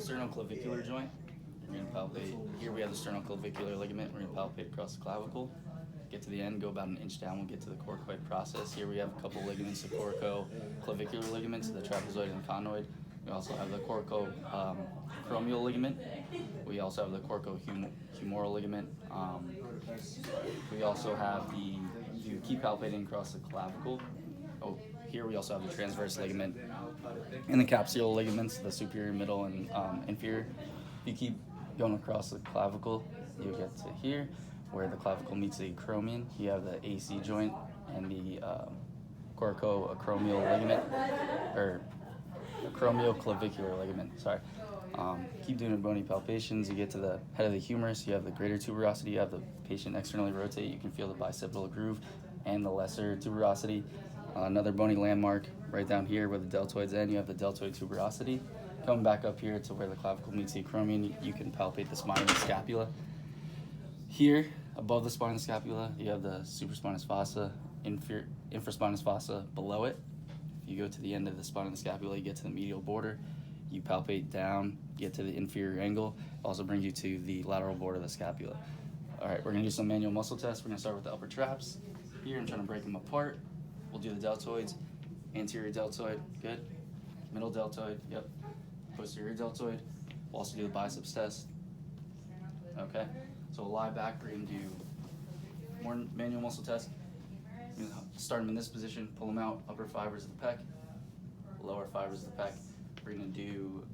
sternoclavicular joint. We're going to palpate. Here we have the sternoclavicular ligament. We're going to palpate across the clavicle. Get to the end, go about an inch down, we'll get to the coracoid process. Here we have a couple ligaments, the coracoclavicular ligaments, the trapezoid and conoid. We also have the coracoacromial ligament. We also have the coracohumeral ligament. We also have you keep palpating across the clavicle. Oh, here we also have the transverse ligament and the capsular ligaments, the superior, middle, and inferior. If you keep going across the clavicle, you get to here, where the clavicle meets the acromion. You have the AC joint and the coracoacromial ligament, or acromioclavicular ligament, sorry. Keep doing bony palpations. You get to the head of the humerus. You have the greater tuberosity. You have the patient externally rotate. You can feel the bicipital groove and the lesser tuberosity. Another bony landmark right down here where the deltoids end. You have the deltoid tuberosity. Coming back up here to where the clavicle meets the acromion, you can palpate the spine and the scapula. Here, above the spine and the scapula, you have the supraspinous fossa, infraspinous fossa below it. If you go to the end of the spine and the scapula, you get to the medial border. You palpate down, get to the inferior angle. Also brings you to the lateral border of the scapula. All right, we're gonna do some manual muscle tests. We're gonna start with the upper traps. Here, I'm trying to break them apart. We'll do the deltoids. Anterior deltoid, good. Middle deltoid, yep. Posterior deltoid. We'll also do the biceps test. Okay, so we'll lie back. We're gonna do more manual muscle tests. We're gonna start them in this position, pull them out, upper fibers of the pec, lower fibers of the pec. We're gonna do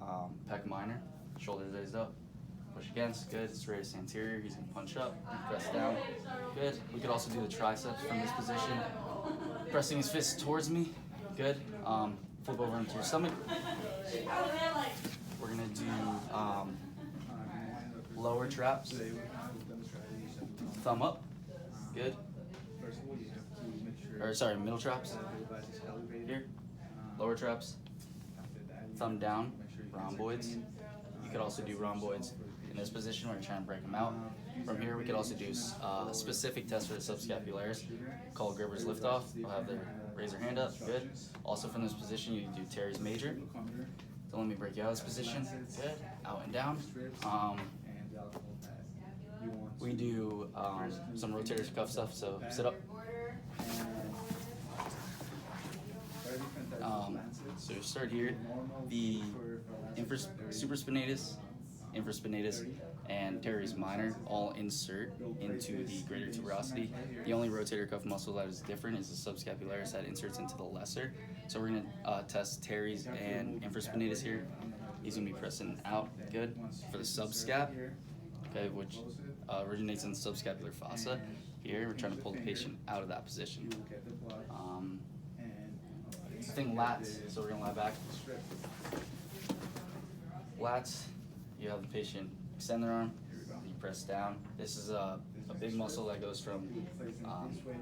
pec minor, shoulders raised up, push against, good. Serratus anterior, he's gonna punch up, press down, good. We could also do the triceps from this position, pressing his fist towards me, good. Flip over into your stomach. We're gonna do lower traps, thumb up, good. Or sorry, middle traps, here, lower traps, thumb down, rhomboids. You could also do rhomboids in this position where you're trying to break them out. From here, we could also do a specific test for the subscapularis called Gerber's liftoff. We'll have their raise their hand up, good. Also from this position, you do teres major. Don't let me break you out of this position, good. Out and down. We do some rotator cuff stuff, so sit up. So start here. The supraspinatus, infraspinatus, and teres minor all insert into the greater tuberosity. The only rotator cuff muscle that is different is the subscapularis that inserts into the lesser. So we're gonna test teres and infraspinatus here. He's gonna be pressing out, good. For the subscap, okay, which originates in the subscapular fossa. Here, we're trying to pull the patient out of that position. I think lats, so we're gonna lie back. Lats, you have the patient extend their arm, you press down. This is a big muscle that goes from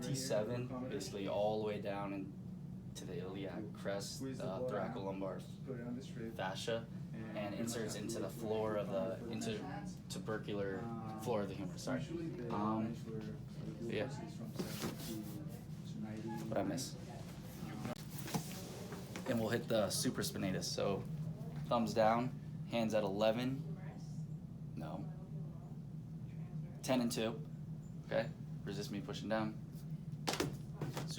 T7, basically all the way down into the iliac crest, the thoracolumbar fascia, and inserts into the floor of the tubercular floor of the humerus. Sorry. Yeah. What I miss? And we'll hit the supraspinatus. So thumbs down, hands at 11. No. 10 and 2. Okay. Resist me pushing down.